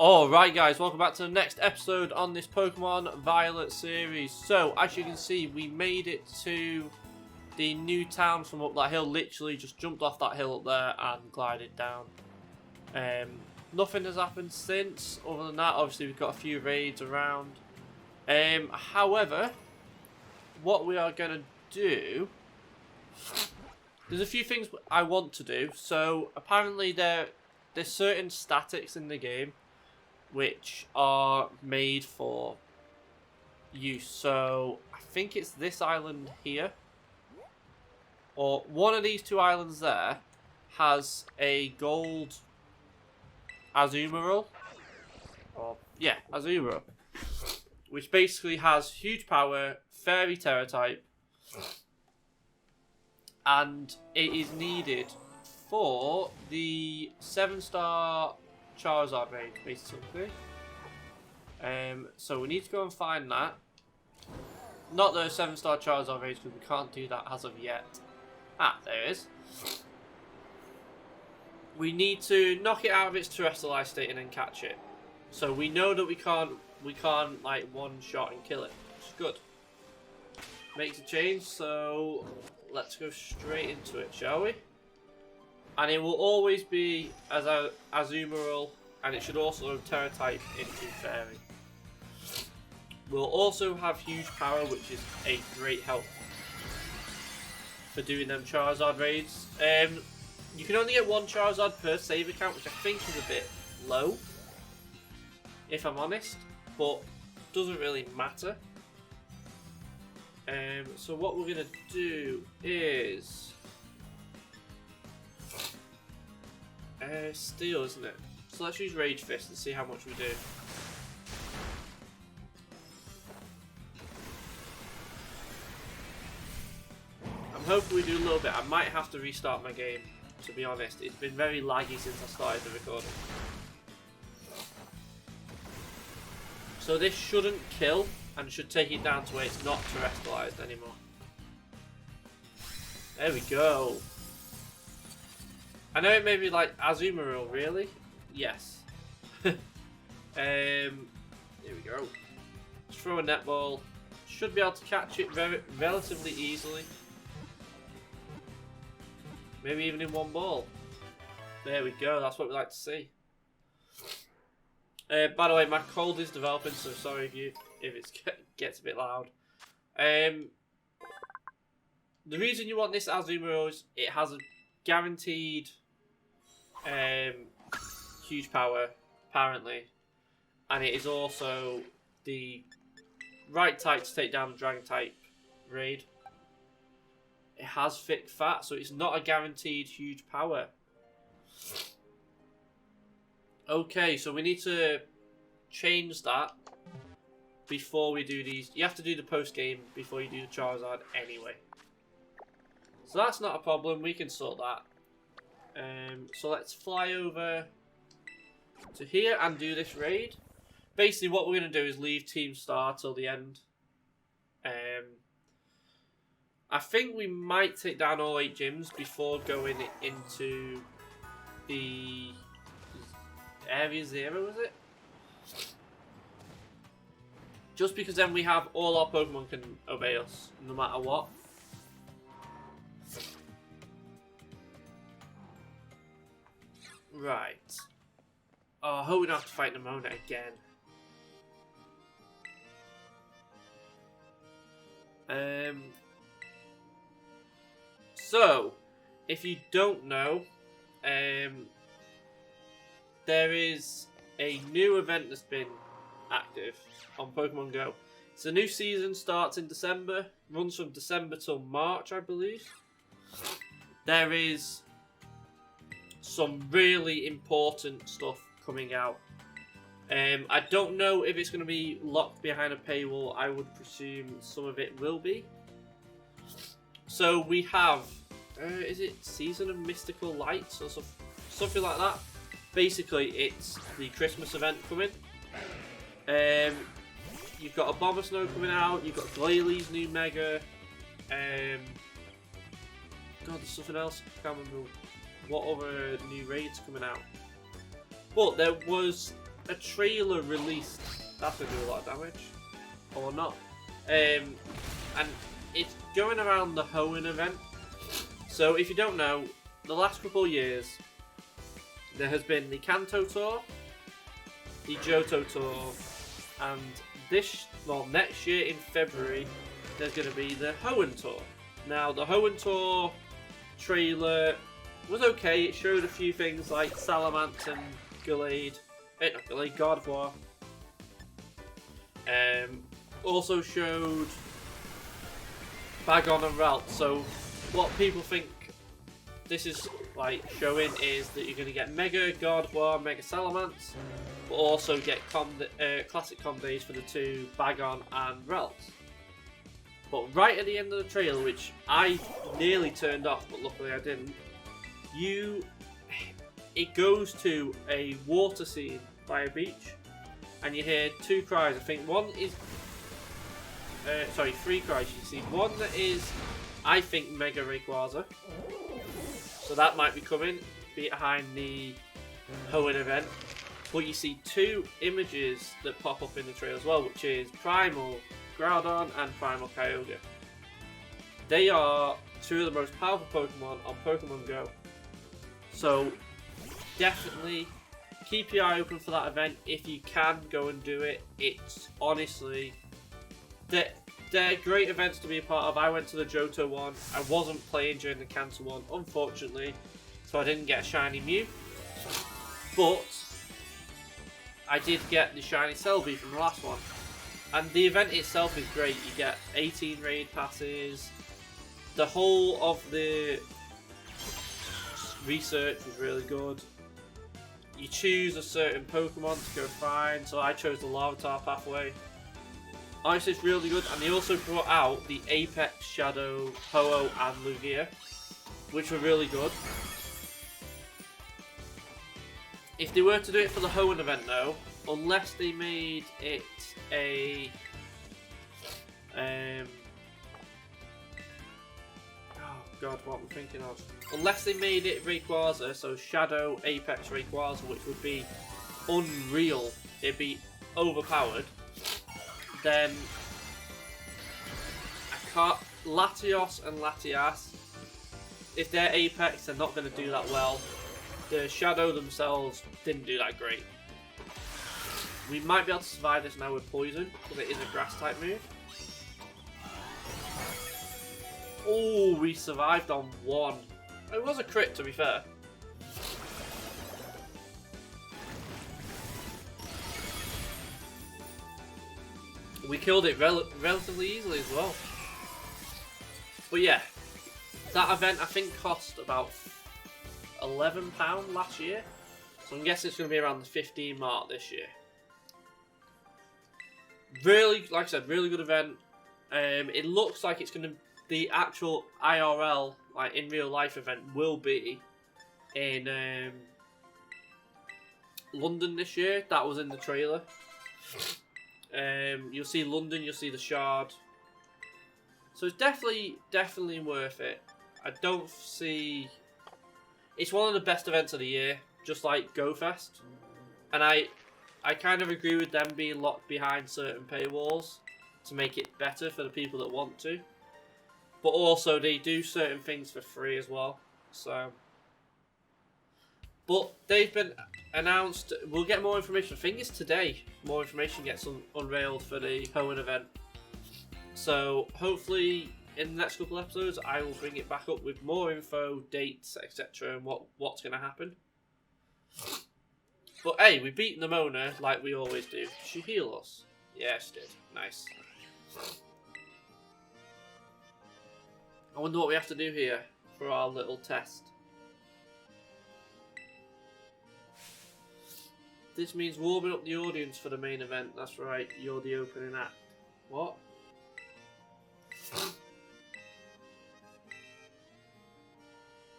Alright guys, welcome back to the next episode on this Pokemon Violet series. So, as you can see, we made it to the new town from up that hill. Literally just jumped off that hill up there and glided down. Nothing has happened since, other than that. Obviously we've got a few raids around. However, what we are going to do... There's a few things I want to do. So, apparently there's certain statics in the game which are made for use. So I think it's this island here, or one of these two islands there has a gold Azumarill, or yeah, Azumarill, which basically has huge power, fairy terror type, and it is needed for the 7-star Charizard raid, basically. So we need to go and find that. Not the 7-star Charizard raid, because we can't do that as of yet. Ah, there it is. We need to knock it out of its terrestrialized state and then catch it. So we know that we can't like one shot and kill it, which is good. Makes a change, so let's go straight into it, shall we? And it will always be as a Azumarill, and it should also Terra type into Fairy. We'll also have huge power, which is a great help for doing them Charizard raids. You can only get one Charizard per save account, which I think is a bit low, if I'm honest, but doesn't really matter. So what we're going to do is... steel, isn't it? So let's use Rage Fist and see how much we do. I'm hoping we do a little bit. I might have to restart my game, to be honest. It's been very laggy since I started the recording. So this shouldn't kill, and should take it down to where it's not terrestrialized anymore. There we go. I know it may be like Azumarill, really? Yes. Here we go. Just throw a netball. Should be able to catch it relatively easily. Maybe even in one ball. There we go, that's what we like to see. By the way, my cold is developing, so sorry if it gets a bit loud. The reason you want this Azumarill is it has a guaranteed huge power, apparently, and it is also the right type to take down the dragon type raid. It has thick fat, so it's not a guaranteed huge power. Okay, so we need to change that before we do these. You have to do the post game before you do the Charizard anyway, so that's not a problem. We can sort that. So let's fly over to here and do this raid. Basically what we're going to do is leave Team Star till the end. I think we might take down all 8 gyms before going into the Area 0, is it? Just because then we have all our Pokemon can obey us, no matter what. Right. Oh, I hope we don't have to fight Nemona again. So, if you don't know, there is a new event that's been active on Pokemon Go. It's a new season, starts in December, runs from December till March, I believe. There is some really important stuff coming out. I don't know if it's going to be locked behind a paywall. I would presume some of it will be. So we have, is it Season of Mystical Lights or something like that? Basically, it's the Christmas event coming. You've got Abomasnow coming out. You've got Glalie new Mega. God, there's something else. I can't remember what other new raids coming out. But there was a trailer released. That's going to do a lot of damage. Or not. And it's going around the Hoenn event. So if you don't know, the last couple of years, there has been the Kanto Tour, the Johto Tour, and next year in February, there's going to be the Hoenn Tour. Now, the Hoenn Tour trailer was okay. It showed a few things like Salamence and Gardevoir. Also showed Bagon and Ralts. So, what people think this is like showing is that you're going to get Mega Gardevoir, Mega Salamence, but also get classic combos for the two Bagon and Ralts. But right at the end of the trailer, which I nearly turned off, but luckily I didn't, it goes to a water scene by a beach, and you hear two cries. I think one is, three cries you see. One that is, I think, Mega Rayquaza. So that might be coming behind the Hoenn event. But you see two images that pop up in the trailer as well, which is Primal Groudon and Primal Kyogre. They are two of the most powerful Pokemon on Pokemon Go. So definitely keep your eye open for that event. If you can, go and do it. It's honestly, they're great events to be a part of. I went to the Johto one. I wasn't playing during the Kanto one, unfortunately, so I didn't get a shiny Mew. But I did get the shiny Celebi from the last one. And the event itself is great. You get 18 raid passes. The whole of the research was really good. You choose a certain Pokemon to go find. So I chose the Larvitar pathway. Honestly, it's really good. And they also brought out the Apex, Shadow, Ho-Oh and Lugia, which were really good. If they were to do it for the Hoenn event though, unless they made it a oh god, what am I thinking of? Unless they made it Rayquaza, so Shadow Apex Rayquaza, which would be unreal, it'd be overpowered, then I can't. Latios and Latias, if they're Apex, they're not going to do that well. The Shadow themselves didn't do that great. We might be able to survive this now with Poison, because it is a grass type move. Oh, we survived on one. It was a crit, to be fair. We killed it relatively easily as well. But yeah, that event I think cost about £11 last year. So I'm guessing it's going to be around the 15 mark this year. Really, like I said, really good event. It looks like it's going to, the actual IRL, like in real life event, will be in London this year. That was in the trailer. You'll see London, you'll see the Shard. So it's definitely worth it. I don't see, it's one of the best events of the year, just like GoFest. And I kind of agree with them being locked behind certain paywalls to make it better for the people that want to. But also they do certain things for free as well. So, but they've been announced. We'll get more information. I think it's today. More information gets unveiled for the Hoenn event. So hopefully in the next couple of episodes I will bring it back up with more info, dates, etc. and what's going to happen. But hey, we beat Nemona like we always do. Did she heal us? Yeah, she did. Nice. I wonder what we have to do here for our little test. This means warming up the audience for the main event. That's right, you're the opening act. What?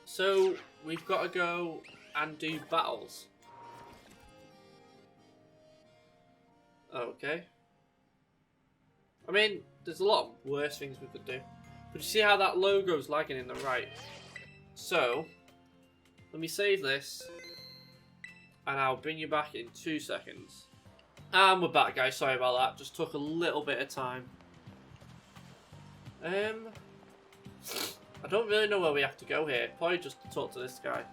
So, we've got to go and do battles. Okay. I mean, there's a lot of worse things we could do. But you see how that logo's lagging in the right? So, let me save this. And I'll bring you back in 2 seconds. And we're back, guys. Sorry about that. Just took a little bit of time. I don't really know where we have to go here. Probably just talk to this guy.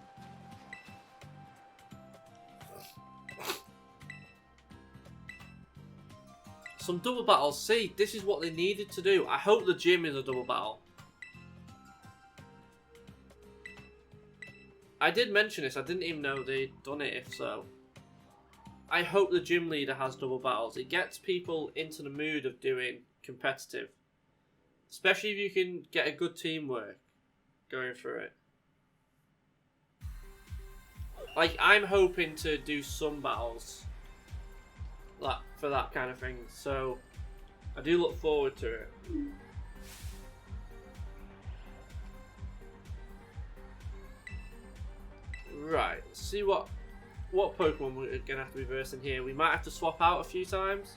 Some double battles. See, this is what they needed to do. I hope the gym is a double battle. I did mention this. I didn't even know they'd done it, if so. I hope the gym leader has double battles. It gets people into the mood of doing competitive. Especially if you can get a good teamwork going through it. Like, I'm hoping to do some battles for that kind of thing, so I do look forward to it. Right, let's see what Pokemon we're gonna have to be versing here. We might have to swap out a few times.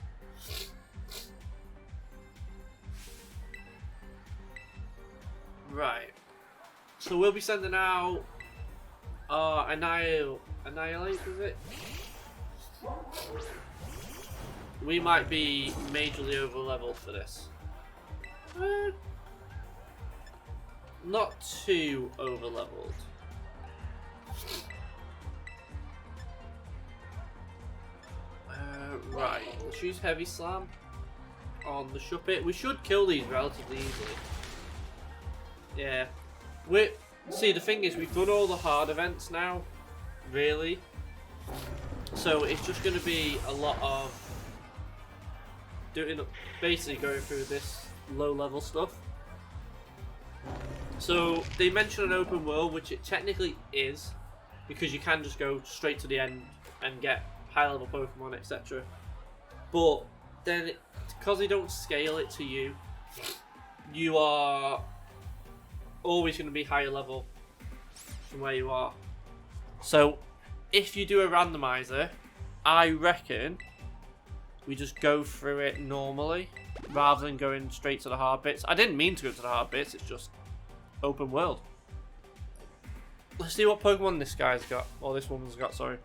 Right, so we'll be sending out Annihilate, is it? We might be majorly over leveled for this. Not too over leveled. Right, let's use Heavy Slam on the Shuppet. We should kill these relatively easily. Yeah. See, the thing is, we've done all the hard events now, really. So it's just going to be a lot of basically going through this low level stuff. So they mention an open world, which it technically is, because you can just go straight to the end and get high level Pokemon, etc. But then, because they don't scale it to you, you are always going to be higher level from where you are. So if you do a randomizer, I reckon we just go through it normally rather than going straight to the hard bits. I didn't mean to go to the hard bits, it's just open world. Let's see what Pokemon this guy's got, or this woman's got, sorry.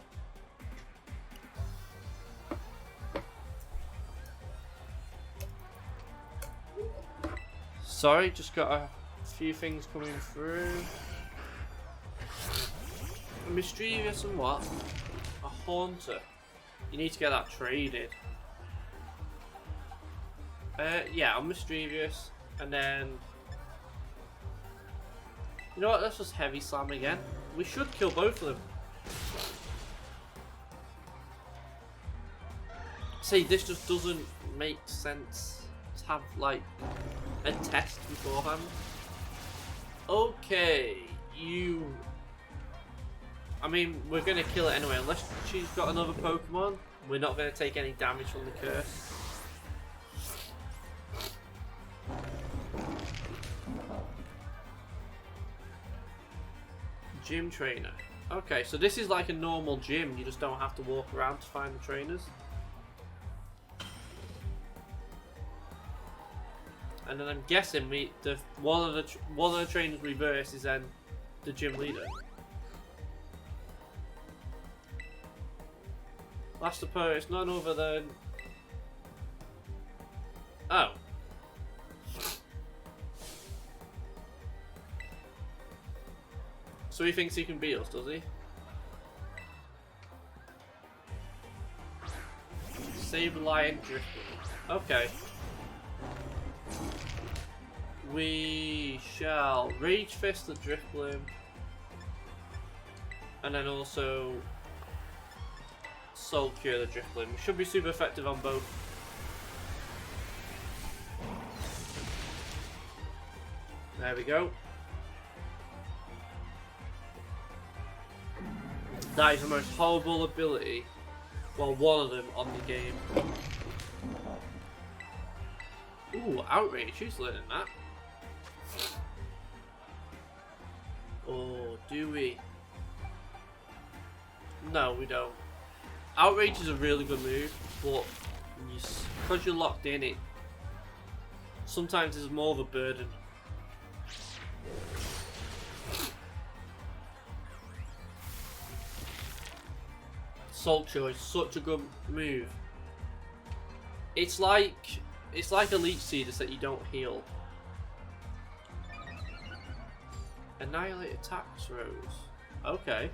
Sorry, just got a few things coming through. A Mischievous and what? A Haunter. You need to get that traded. Yeah, I'm Mischievous, and then you know what? Let's just Heavy Slam again. We should kill both of them. See, this just doesn't make sense to have like a test beforehand. Okay, I mean, we're gonna kill it anyway, unless she's got another Pokemon. We're not gonna take any damage from the curse. Gym trainer. Okay, so this is like a normal gym. You just don't have to walk around to find the trainers. And then I'm guessing one of the trainers reverse is then the gym leader. Last opponent, none other than. Oh. So he thinks he can beat us, does he? Sableye Drifter. Okay. We shall Rage Fist the Drifblim. And then also Soul Cure the Drifblim. We should be super effective on both. There we go. That is the most horrible ability, well, one of them on the game. Ooh, Outrage, who's learning that? Oh, do we? No, we don't. Outrage is a really good move, but because you're locked in, it sometimes is more of a burden. Salt Cure is such a good move. It's like a leech seed that you don't heal. Annihilate attack throws. Okay.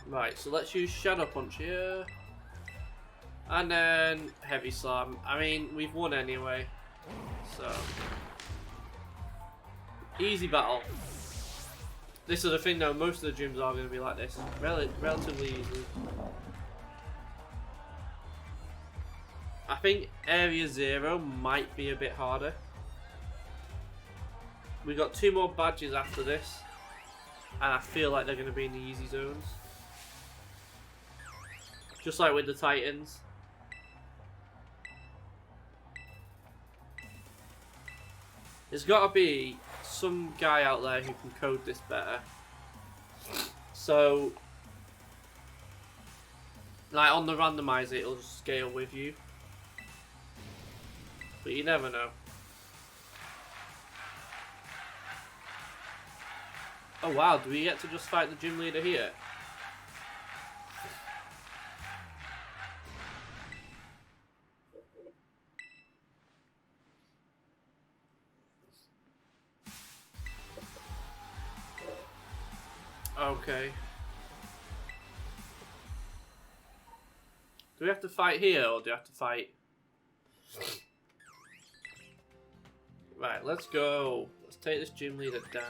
Right, so let's use Shadow Punch here. And then Heavy Slam. I mean, we've won anyway. So easy battle. This is the thing though, most of the gyms are going to be like this. Relatively easy. I think Area 0 might be a bit harder. We've got 2 more badges after this. And I feel like they're going to be in the easy zones. Just like with the Titans. There's got to be some guy out there who can code this better. So, like on the randomizer, it'll just scale with you. But you never know. Oh wow, do we get to just fight the gym leader here? Okay. Do we have to fight here or do we have to fight? Right, let's go. Let's take this gym leader down.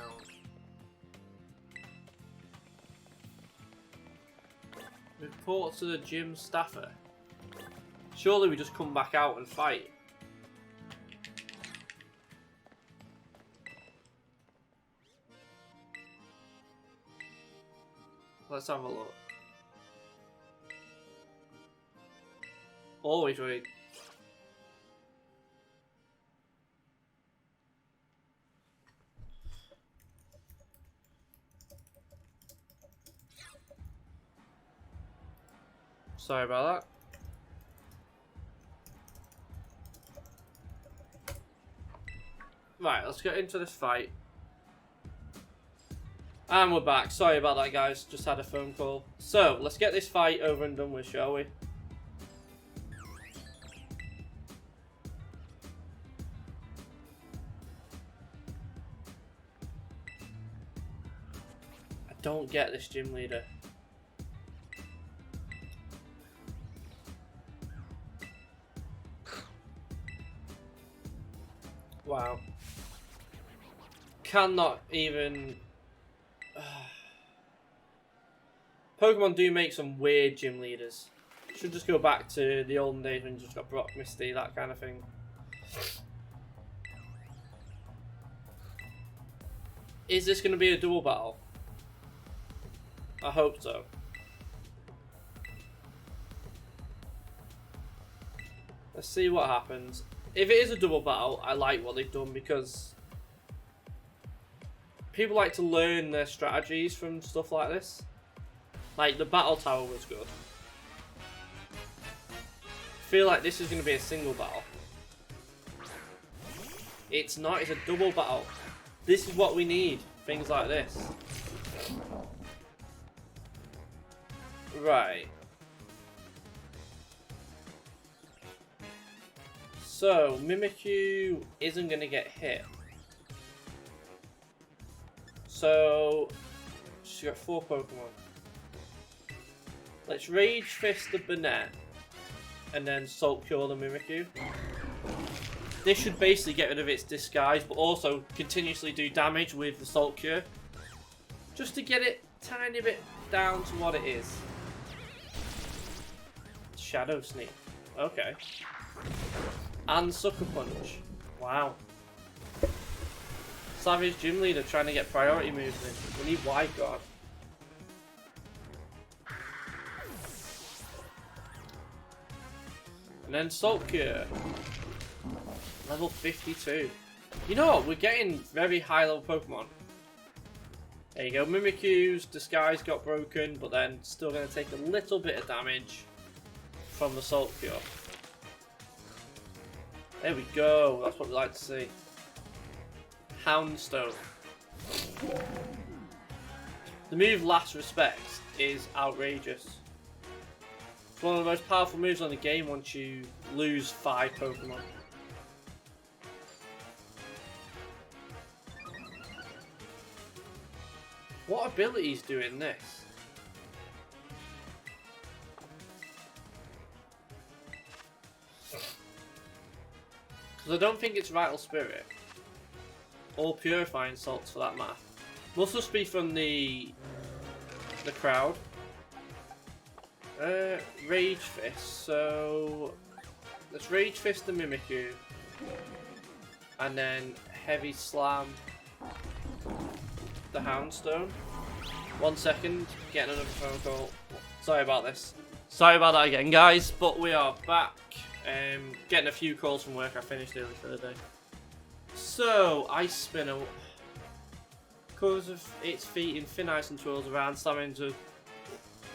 Report to the gym staffer. Surely we just come back out and fight. Let's have a look. Always read. Sorry about that. Right, let's get into this fight. And we're back. Sorry about that, guys. Just had a phone call. So, let's get this fight over and done with, shall we? I don't get this gym leader. Wow. Cannot even... Pokemon do make some weird gym leaders. Should just go back to the olden days when you just got Brock, Misty, that kind of thing. Is this going to be a double battle? I hope so. Let's see what happens. If it is a double battle, I like what they've done because people like to learn their strategies from stuff like this. Like, the battle tower was good. I feel like this is going to be a single battle. It's not, it's a double battle. This is what we need. Things like this. Right. So, Mimikyu isn't going to get hit. So, she's got 4 Pokemon. Let's Rage Fist the Banette and then Salt Cure the Mimikyu. This should basically get rid of its disguise, but also continuously do damage with the Salt Cure. Just to get it tiny bit down to what it is. Shadow Sneak. Okay. And Sucker Punch. Wow. Savage Gym Leader trying to get priority moves in. We need Wide Guard. And then Salt Cure. Level 52. You know what? We're getting very high level Pokemon. There you go. Mimikyu's disguise got broken, but then still going to take a little bit of damage from the Salt Cure. There we go. That's what we like to see. Houndstone. The move Last Respects is outrageous. It's one of the most powerful moves on the game once you lose 5 Pokemon. What ability is doing this? Because I don't think it's Vital Spirit. Or Purifying Salts for that matter. Must just be from the crowd. Rage Fist. So let's Rage Fist the Mimikyu. And then Heavy Slam the Houndstone. 1 second, getting another phone call. Sorry about this. Sorry about that again, guys, but we are back. Getting a few calls from work. I finished early for the day. So, Ice Spinner. Because of its feet in thin ice and twirls around, slamming into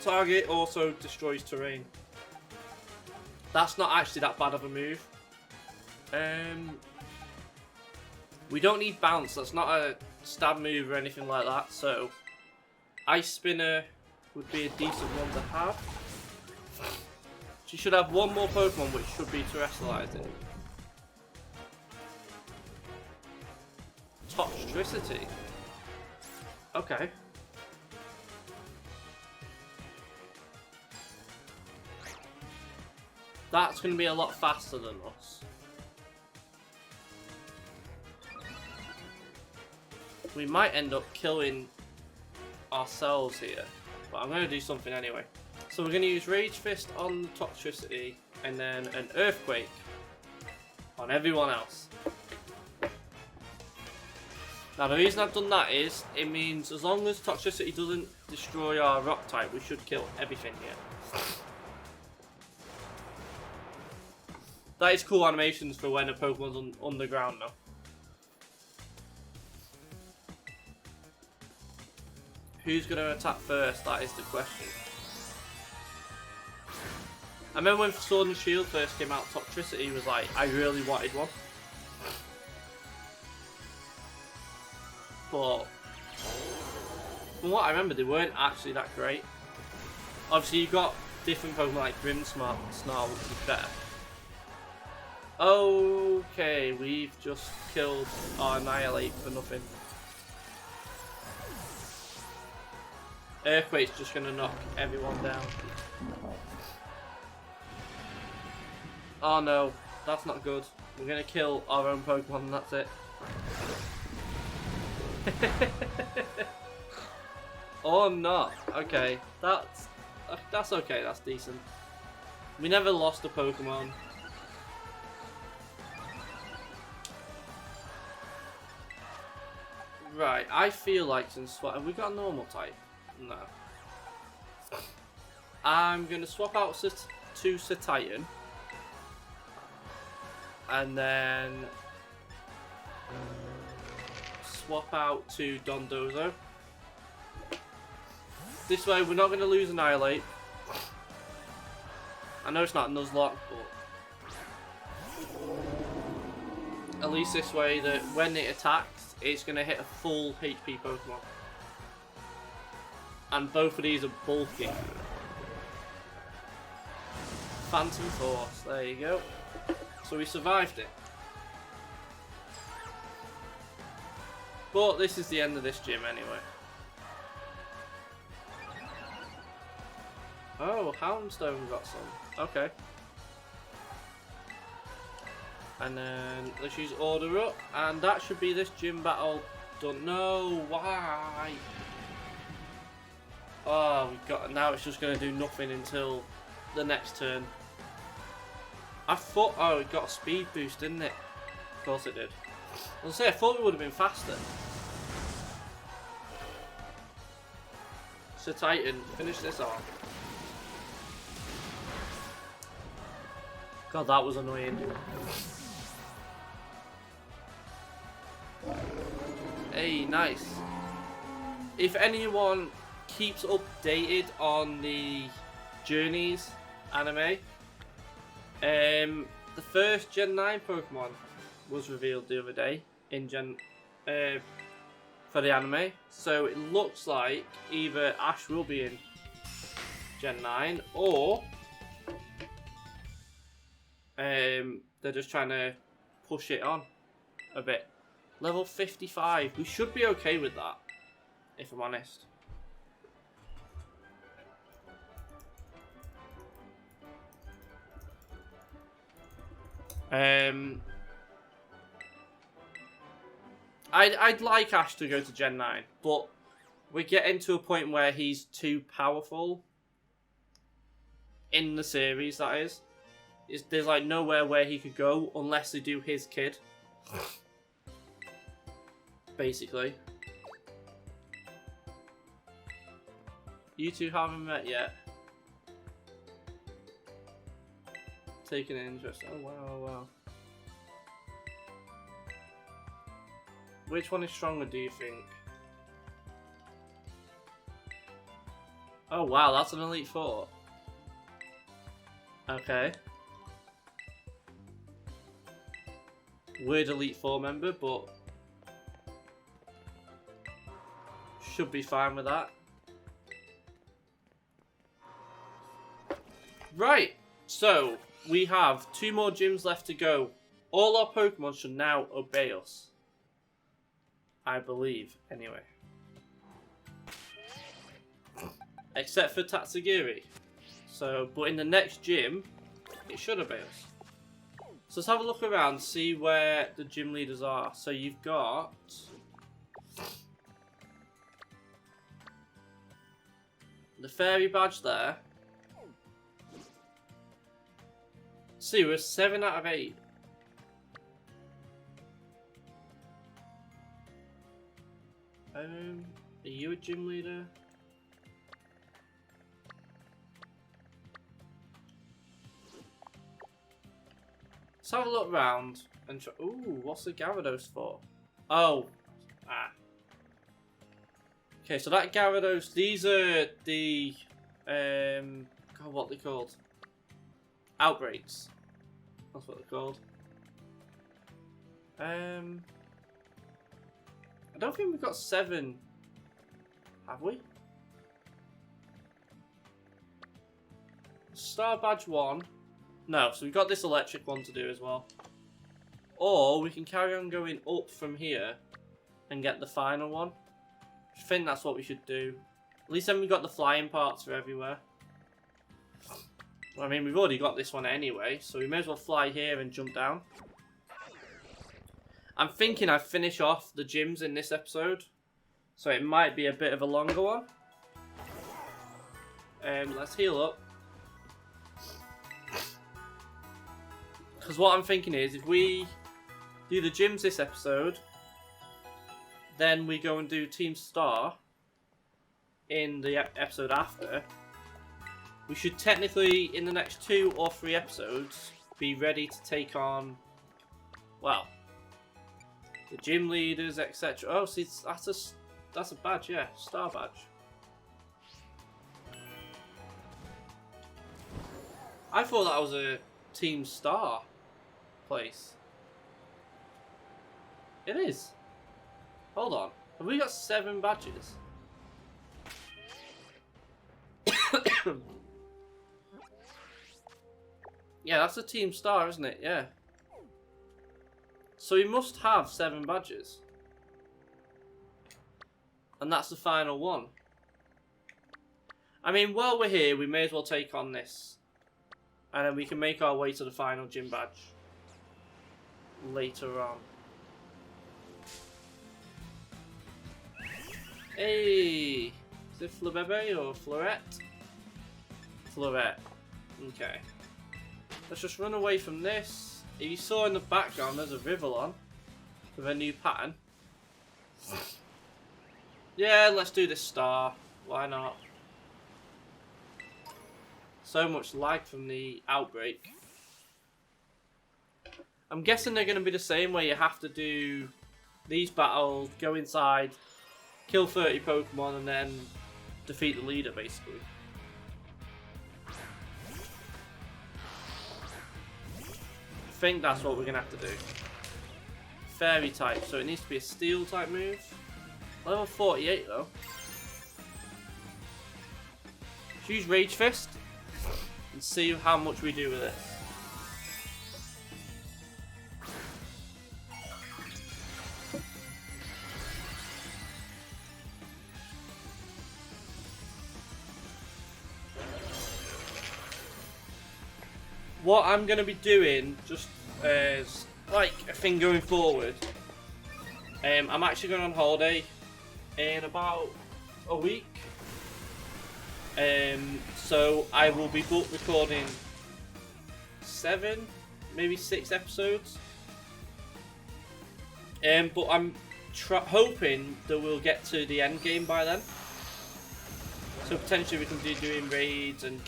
target, also destroys terrain. That's not actually that bad of a move. We don't need bounce. That's not a stab move or anything like that, so Ice Spinner would be a decent one to have. She should have one more Pokemon, which should be Terrestrializing. Toxtricity. Okay. That's going to be a lot faster than us. We might end up killing ourselves here, but I'm going to do something anyway. So we're going to use Rage Fist on the Toxtricity, and then an Earthquake on everyone else. Now the reason I've done that is, it means as long as Toxtricity doesn't destroy our Rock type, we should kill everything here. That is cool animations for when a Pokemon's underground now. Who's going to attack first? That is the question. I remember when Sword and Shield first came out, Toxtricity was like, I really wanted one. But from what I remember, they weren't actually that great. Obviously, you got different Pokemon like Grimmsnarl, which is better. Okay, we've just killed our Annihilate for nothing. Earthquake's just going to knock everyone down. Oh no, that's not good. We're going to kill our own Pokemon and that's it. Or not. Okay, that's okay, that's decent. We never lost a Pokemon. Right, I feel like since have we got a normal type? No. I'm gonna swap out to Titan, and then swap out to Dondozo. This way, we're not gonna lose Annihilate. I know it's not Nuzlocke, but at least this way that when it attacks, it's gonna hit a full HP Pokemon. And both of these are bulky. Phantom Force, there you go. So we survived it. But this is the end of this gym anyway. Oh, Houndstone got some. Okay. And then let's use Order Up, and that should be this gym battle done. No, why? Oh, we got. Now it's just going to do nothing until the next turn. I thought. Oh, it got a speed boost, didn't it? Of course it did. I was gonna say, I thought it would have been faster. So Titan, finish this off. God, that was annoying. Hey, nice. If anyone keeps updated on the Journeys anime, the first Gen 9 Pokemon was revealed the other day in for the anime. So it looks like either Ash will be in Gen 9 or they're just trying to push it on a bit. Level 55. We should be okay with that, if I'm honest. I'd like Ash to go to Gen 9, but we're getting to a point where he's too powerful in the series, that is. There's like nowhere where he could go unless they do his kid. Basically. You two haven't met yet. Taking an interest. Oh wow, oh wow. Which one is stronger, do you think? Oh wow, that's an Elite Four. Okay. Weird Elite Four member, but should be fine with that. Right, so we have 2 more gyms left to go. All our Pokemon should now obey us. I believe, anyway. Except for Tatsugiri. So, but in the next gym, it should obey us. So let's have a look around, see where the gym leaders are. So you've got... the fairy badge there. See, we're 7 out of 8. Are you a gym leader? Let's have a look round and try. Ooh, what's the Gyarados for? Oh, okay, so that Gyarados. These are the God, what are they called? Outbreaks. That's what they're called. I don't think we've got 7. Have we? Star Badge 1. No, so we've got this electric one to do as well. Or we can carry on going up from here and get the final one. I think that's what we should do. At least then we've got the flying parts for everywhere. Well, I mean, we've already got this one anyway, so we may as well fly here and jump down. I'm thinking I finish off the gyms in this episode, so it might be a bit of a longer one. Let's heal up. Because what I'm thinking is, if we do the gyms this episode, then we go and do Team Star in the episode after, we should technically, in the next 2 or 3 episodes, be ready to take on, well, the gym leaders, etc. Oh, see, that's a badge, yeah, Star Badge. I thought that was a Team Star place. It is. Hold on. Have we got 7 badges? Yeah, that's a Team Star, isn't it? Yeah. So we must have 7 badges. And that's the final one. I mean, while we're here, we may as well take on this. And then we can make our way to the final gym badge later on. Hey! Is it Flabebe or Florette? Florette. Okay. Let's just run away from this. If you saw in the background, there's a Rivillon with a new pattern. Yeah, let's do this star. Why not? So much lag from the outbreak. I'm guessing they're going to be the same, where you have to do these battles, go inside, kill 30 Pokemon, and then defeat the leader, basically. I think that's what we're going to have to do. Fairy type, so it needs to be a steel type move. Level 48 though. Let's use Rage Fist and see how much we do with it. What I'm going to be doing, just as like a thing going forward, I'm actually going on holiday in about a week. So I will be recording 7, maybe 6 episodes. But I'm hoping that we'll get to the end game by then. So potentially we can be doing raids and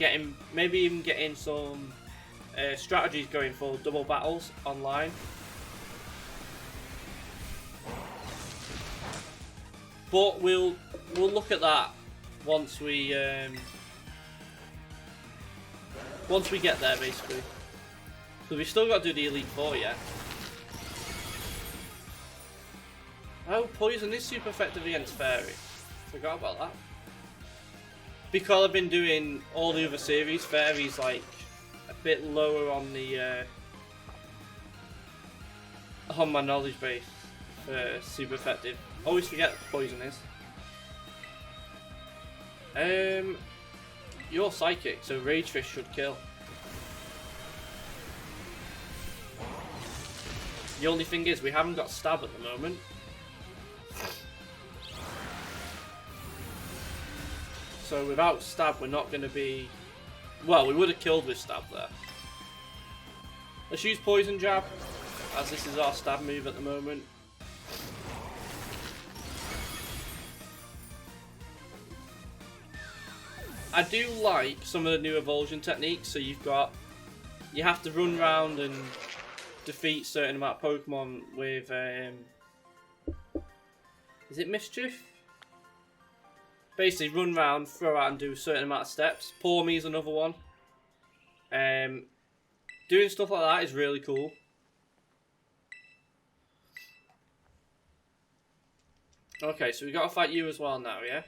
maybe even getting some strategies going for double battles online. But we'll look at that once we get there, basically. Because we still got to do the Elite Four yet. Oh, poison is super effective against fairy. Forgot about that. Because I've been doing all the other series, fairy's like a bit lower on the on my knowledge base for super effective. Always forget poison is. You're psychic, so Rage Fist should kill. The only thing is we haven't got stab at the moment. So without stab we're not going to be... Well, we would have killed with stab there. Let's use poison jab, as this is our stab move at the moment. I do like some of the new evolution techniques. So you have to run around and defeat certain amount of Pokemon with is it Mischief? Basically run around, throw out and do a certain amount of steps. Pour Me is another one. Doing stuff like that is really cool. Okay, so we got to fight you as well now, yeah?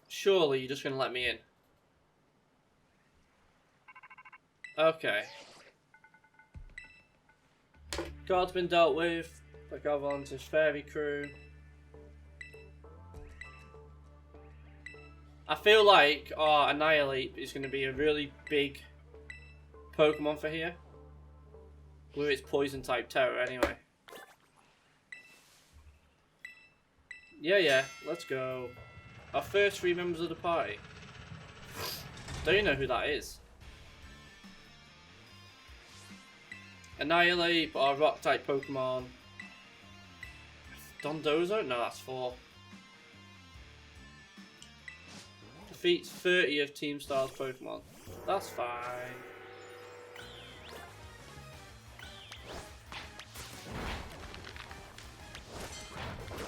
Surely you're just going to let me in. Okay. Guard's been dealt with. Back over onto Fairy Crew. I feel like Annihilate is going to be a really big Pokemon for here. With its poison type terror anyway. Yeah, let's go. Our first 3 members of the party. Don't you know who that is? Annihilate, our rock type Pokemon. Dondozo? No, that's 4. Defeats 30 of Team Star's Pokemon. That's fine.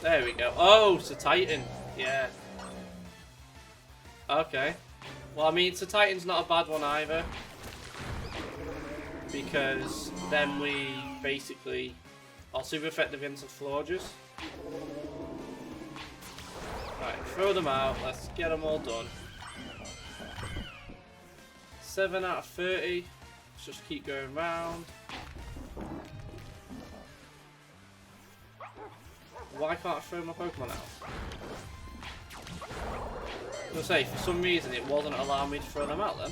There we go. Oh, it's a Titan. Yeah. Okay. Well, I mean, so Titan's not a bad one either. Because then we basically are super effective against the Florges. Right, throw them out. Let's get them all done. 7 out of 30. Let's just keep going round. Why can't I throw my Pokemon out? I was gonna say, for some reason it wasn't allowing me to throw them out then.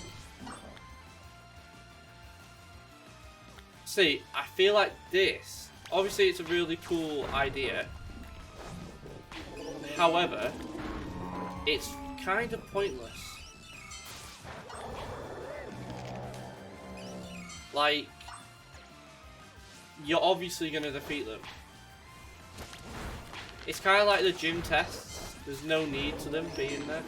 See, I feel like this, obviously it's a really cool idea. However, it's kind of pointless. Like, you're obviously going to defeat them. It's kind of like the gym tests. There's no need to them being there.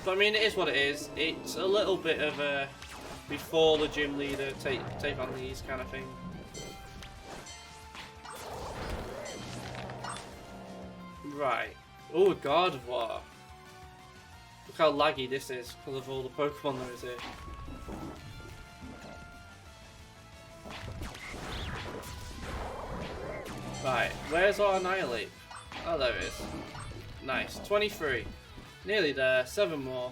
But I mean, it is what it is. It's a little bit of a before the gym leader take on these kind of thing. Right. Oh, God of War. Look how laggy this is because of all the Pokemon there is here. Right, where's our Annihilate? Oh, there it is. Nice. 23. Nearly there. 7 more.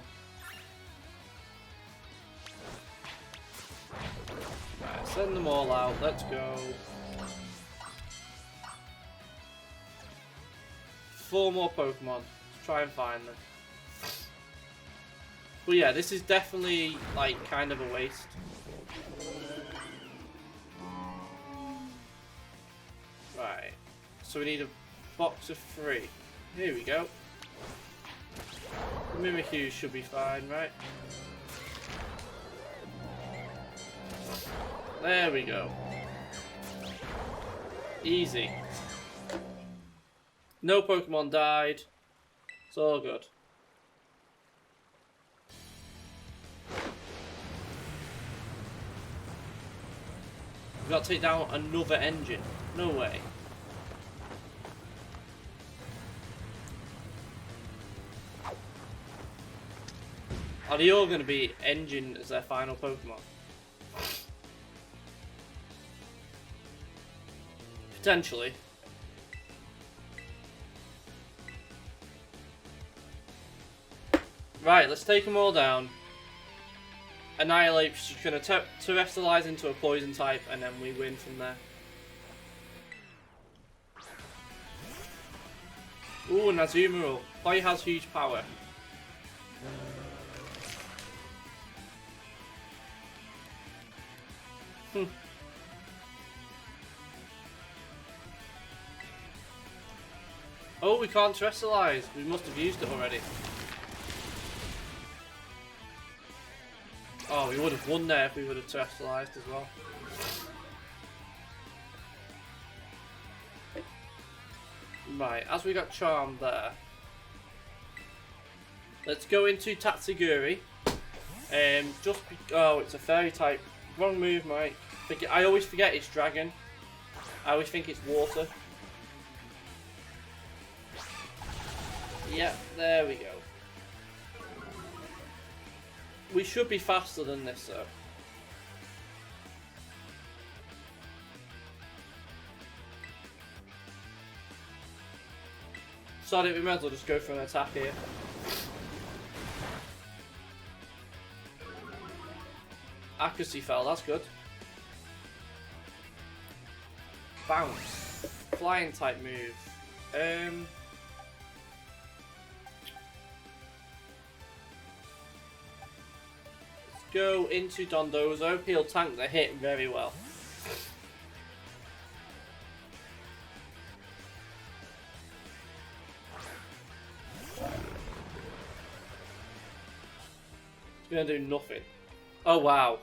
Right, send them all out. Let's go. 4 more Pokemon. Let's try and find them. But yeah, this is definitely, like, kind of a waste. Right. So we need a box of 3. Here we go. The Mimikyu should be fine, right? There we go. Easy. No Pokemon died. It's all good. We've got to take down another engine. No way. Are they all going to be engine as their final Pokemon? Potentially. Right, let's take them all down. Annihilate, she's going to terrestrialize into a poison type, and then we win from there. Ooh, Nazumaro. Play has huge power. Oh, we can't terrestrialize. We must have used it already. Oh, we would have won there if we would have terrestrialized as well. Right, as we got Charmed there, let's go into Tatsugiri. Oh, it's a fairy type. Wrong move, Mike. I always forget it's dragon. I always think it's water. Yep, there we go. We should be faster than this, though. So I think we might as well just go for an attack here. Accuracy fell, that's good. Bounce. Flying type move. Let's go into Dondozo. He'll tank the hit very well. It's gonna do nothing. Oh wow.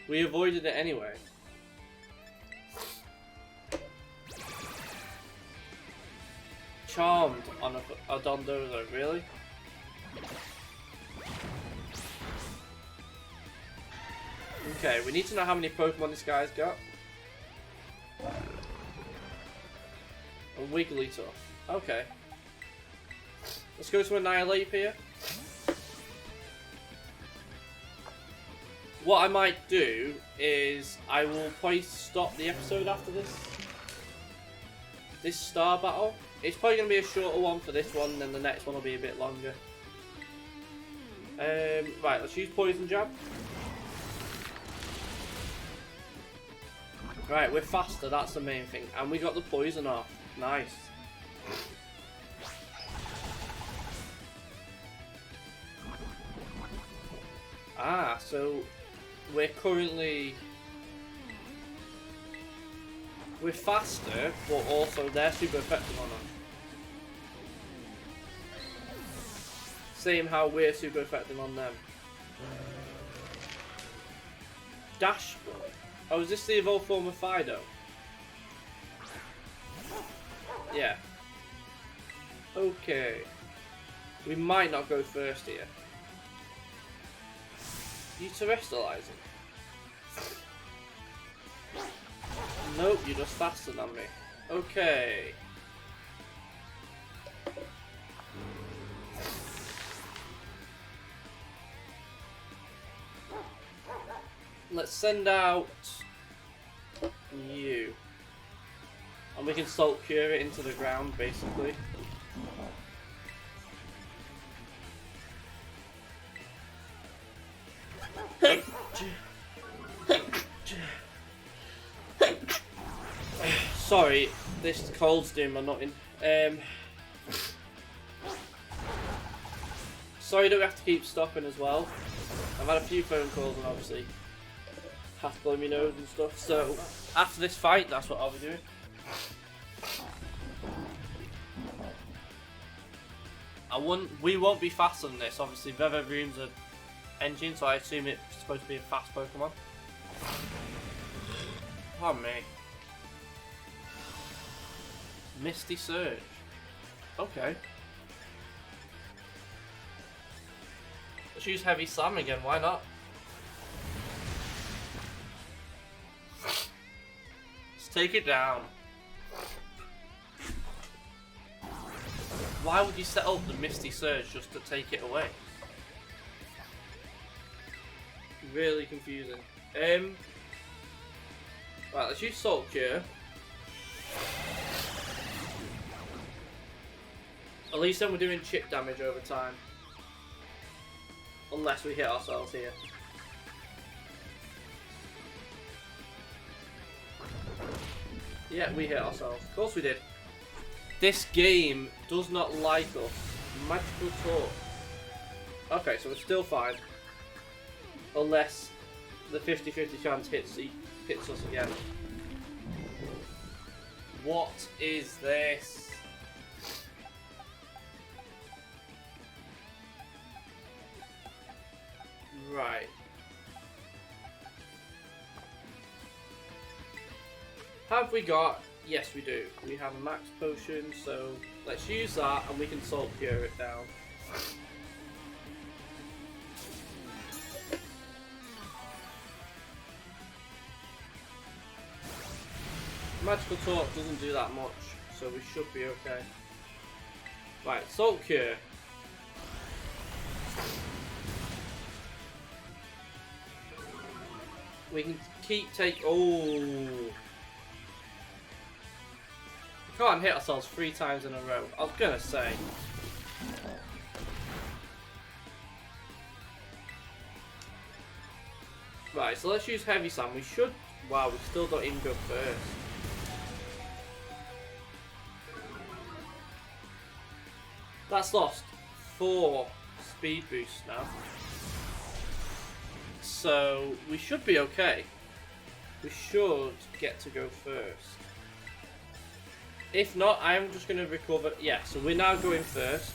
We avoided it anyway. Charmed on a Dondozo, really? Okay, we need to know how many Pokemon this guy's got. A Wigglytuff. Okay. Let's go to Annihilate here. What I might do is I will probably stop the episode after this star battle. It's probably going to be a shorter one for this one, and then the next one will be a bit longer. Right, let's use Poison Jab. Right, we're faster, that's the main thing. And we got the poison off. Nice. Ah, so we're faster, but also they're super effective on us. Same how we're super effective on them. Dash. Oh, is this the evolved form of Fido? Yeah. Okay. We might not go first here. You terrestrializing? Nope, you're just faster than me. Okay. Let's send out you. And we can salt cure it into the ground, basically. Sorry, this cold's doing my nutting. Sorry that we have to keep stopping as well. I've had a few phone calls and obviously have to blow my nose and stuff. So after this fight, that's what I'll be doing. We won't be fast on this. Obviously, Veveroom's an engine, so I assume it's supposed to be a fast Pokemon. Pardon me. Misty Surge. Okay. Let's use Heavy Slam again, why not? Let's take it down. Why would you set up the Misty Surge just to take it away? Really confusing. Right, let's use Salt Cure. At least then we're doing chip damage over time. Unless we hit ourselves here. Yeah, we hit ourselves. Of course we did. This game does not like us. Magical Talk. Okay, so we're still fine. Unless the 50-50 chance hits us again. What is this? Right. Have we got... Yes, we do. We have a max potion, so let's use that and we can salt cure it down. Magical Talk doesn't do that much, so we should be okay. Right, salt cure. We can oh. We can't hit ourselves 3 times in a row. I was gonna say. Right, so let's use Heavy Slam. We should... Wow, we still don't even go first. That's lost 4 speed boosts now. So we should be okay. We should get to go first. If not, I'm just going to recover. Yeah, so we're now going first.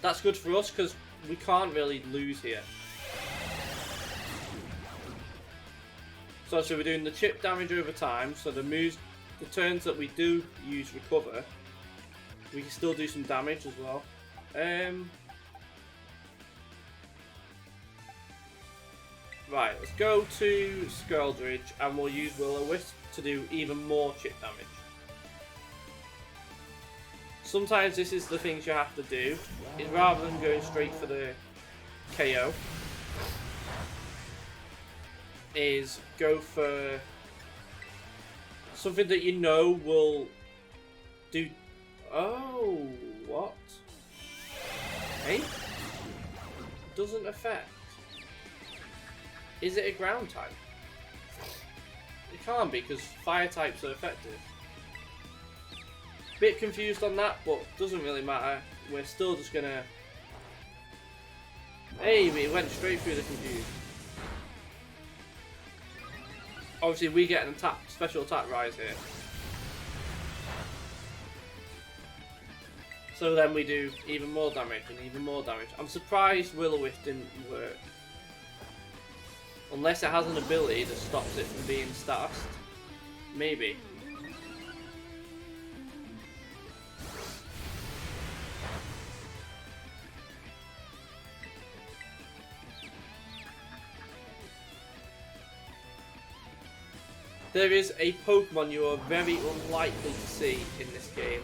That's good for us because we can't really lose here. So we're doing the chip damage over time. So the turns that we do use recover, we can still do some damage as well. Right, let's go to Scarlett and we'll use Will-O-Wisp to do even more chip damage. Sometimes this is the things you have to do, is rather than going straight for the KO, is go for something that you know will do... Oh, what? Hey? Doesn't affect. Is it a ground type? It can't be, because fire types are effective. Bit confused on that, but doesn't really matter. We're still just gonna... Hey, we went straight through the confused. Obviously we get an attack, special attack rise here. So then we do even more damage and even more damage. I'm surprised Will-O-Wisp didn't work. Unless it has an ability that stops it from being statused. Maybe. There is a Pokemon you are very unlikely to see in this game,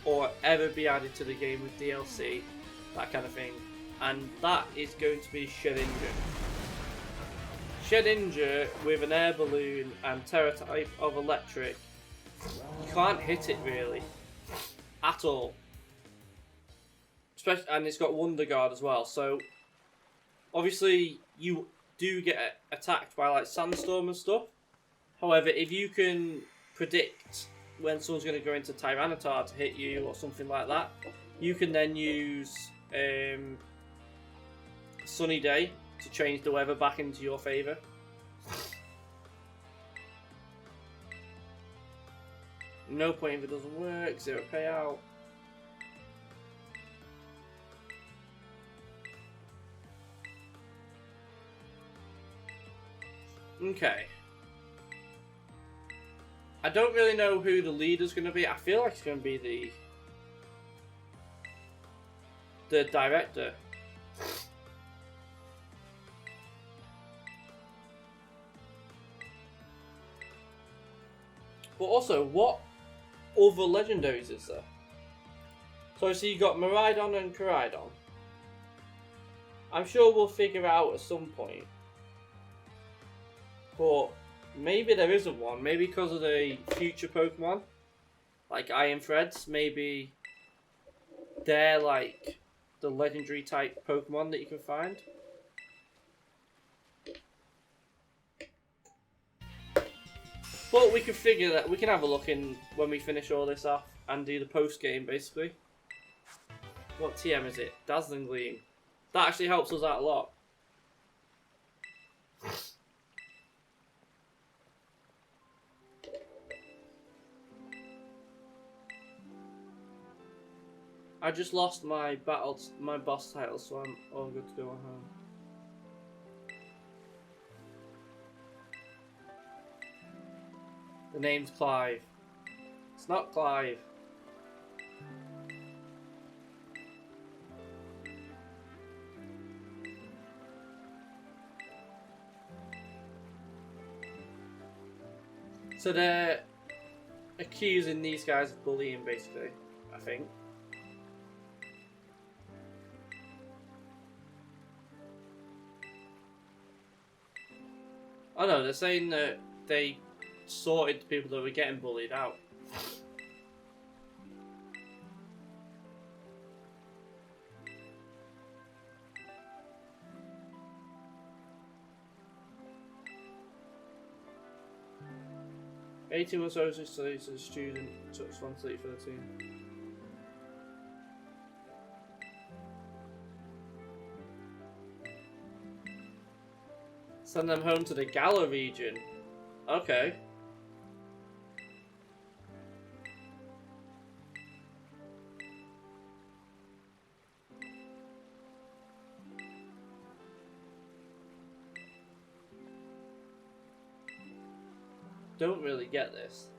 or ever be added to the game with DLC, that kind of thing, and that is going to be Shedinja. Shedinja with an air balloon and Terra type of electric, you can't hit it really. At all. And it's got Wonder Guard as well, so obviously you do get attacked by like Sandstorm and stuff. However, if you can predict when someone's going to go into Tyranitar to hit you or something like that, you can then use Sunny Day to change the weather back into your favour. No point if it doesn't work, 0 payout. Okay. I don't really know who the leader's going to be. I feel like it's going to be the director. But also, what other legendaries is there? So you got Miraidon and Koraidon. I'm sure we'll figure it out at some point. But maybe there isn't one. Maybe because of the future Pokemon, like Iron Threads, maybe they're like the legendary type Pokemon that you can find. But we can figure that. We can have a look in when we finish all this off and do the post game basically. What TM is it? Dazzling Gleam. That actually helps us out a lot. I just lost my boss title, so I'm all good to go on home. The name's Clive. It's not Clive. So they're accusing these guys of bullying, basically, I think. Oh no, they're saying that they sorted the people that were getting bullied out. $18 social studies as a student, took responsibility for the team. Send them home to the Galar region. Okay. Don't really get this.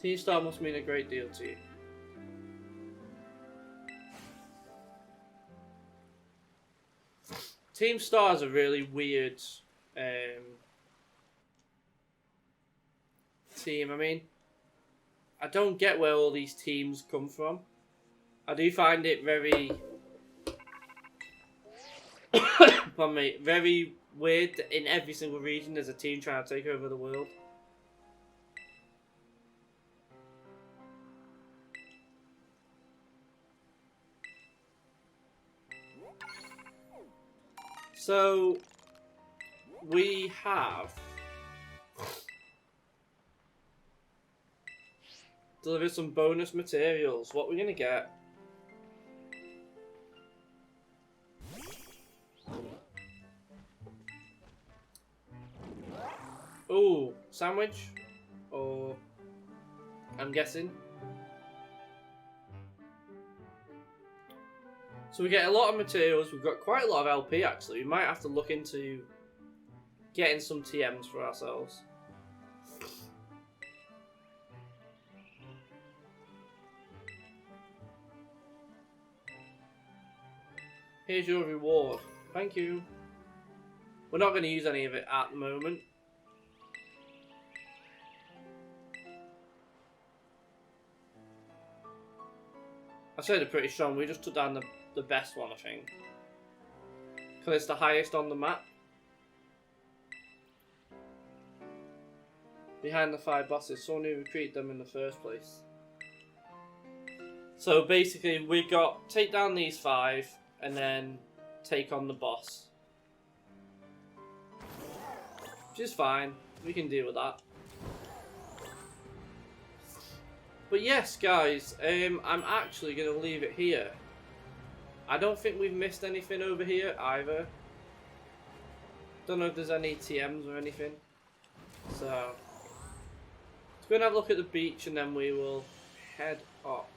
Team Star must mean a great deal to you. Team Star is a really weird team. I mean, I don't get where all these teams come from. I do find it very, pardon me, very weird that in every single region there's a team trying to take over the world. So, we have delivered some bonus materials. What we're going to get? Ooh, sandwich? Or, I'm guessing. So we get a lot of materials, we've got quite a lot of LP actually. We might have to look into getting some TMs for ourselves. Here's your reward. Thank you. We're not going to use any of it at the moment. I say they're pretty strong. We just took down the best one, I think. Because it's the highest on the map. Behind the 5 bosses. Someone who recruited them in the first place. So basically, we got take down these 5 and then take on the boss. Which is fine. We can deal with that. But yes, guys, I'm actually going to leave it here. I don't think we've missed anything over here either. Don't know if there's any TMs or anything. So, let's go and have a look at the beach and then we will head up.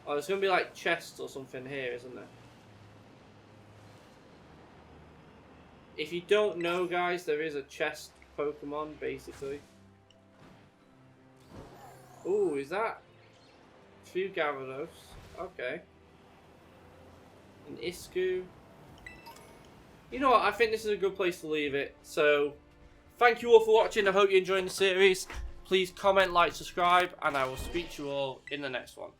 Oh, there's going to be like chests or something here, isn't there? If you don't know, guys, there is a chest Pokemon, basically. Ooh, is that a few Gyarados? Okay. An Isku. You know what, I think this is a good place to leave it. So, thank you all for watching. I hope you're enjoying the series. Please comment, like, subscribe, and I will speak to you all in the next one.